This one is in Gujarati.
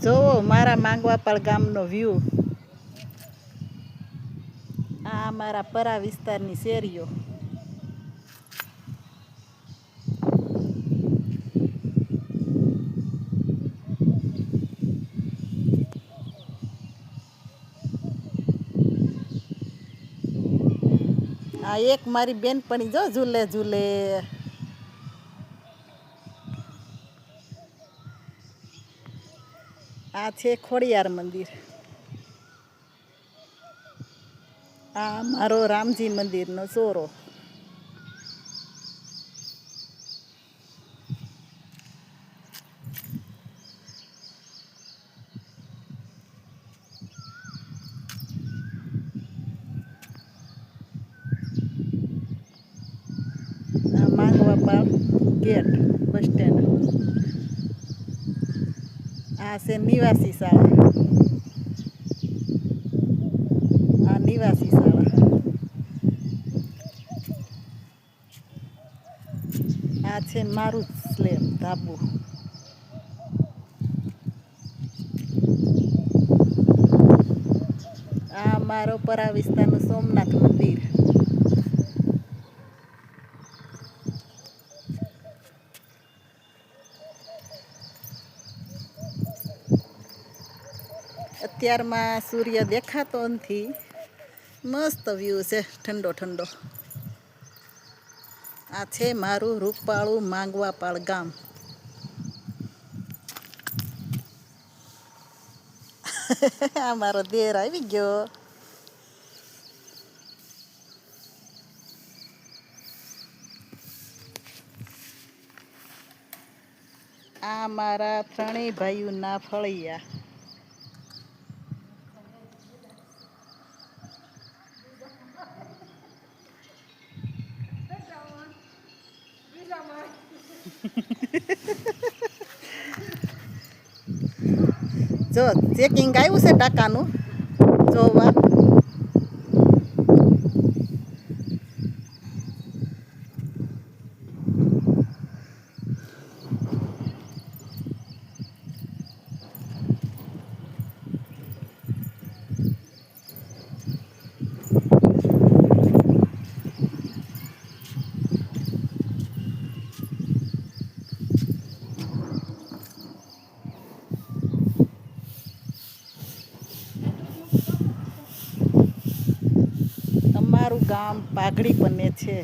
જોવો મારા માંગવાપાળ ગામનો વ્યૂ. આ મારા પરા વિસ્તારની શેરીઓ. આ એક મારી બેનપણી જો ઝૂલે ઝૂલે. આ છે ખોડિયાર મંદિર. આ મારો રામજી મંદિરનો ચોરો. આ માંગવાપાળ ગેટ બસ સ્ટેન્ડ. આ છે નિવાસી શાળા. આ નિવાસી શાળા. આ છે મારું સ્લેબ ધાબુ. આ મારો પરા વિસ્તારનું સોમનાથ મંદિર. અત્યારમાં સૂર્ય દેખાતો નથી. મસ્ત વ્યૂ છે ઠંડો ઠંડો. આ છે મારું રૂપાળું માંગવાપાળ ગામ. આ મારો દેર આવી ગયો. આ મારા ત્રણેય ભાઈઓના ફળિયા. જો ચેકિંગ આવ્યું છે ટાકાનું જોવા. અમારું ગામ પાઘડી બને છે.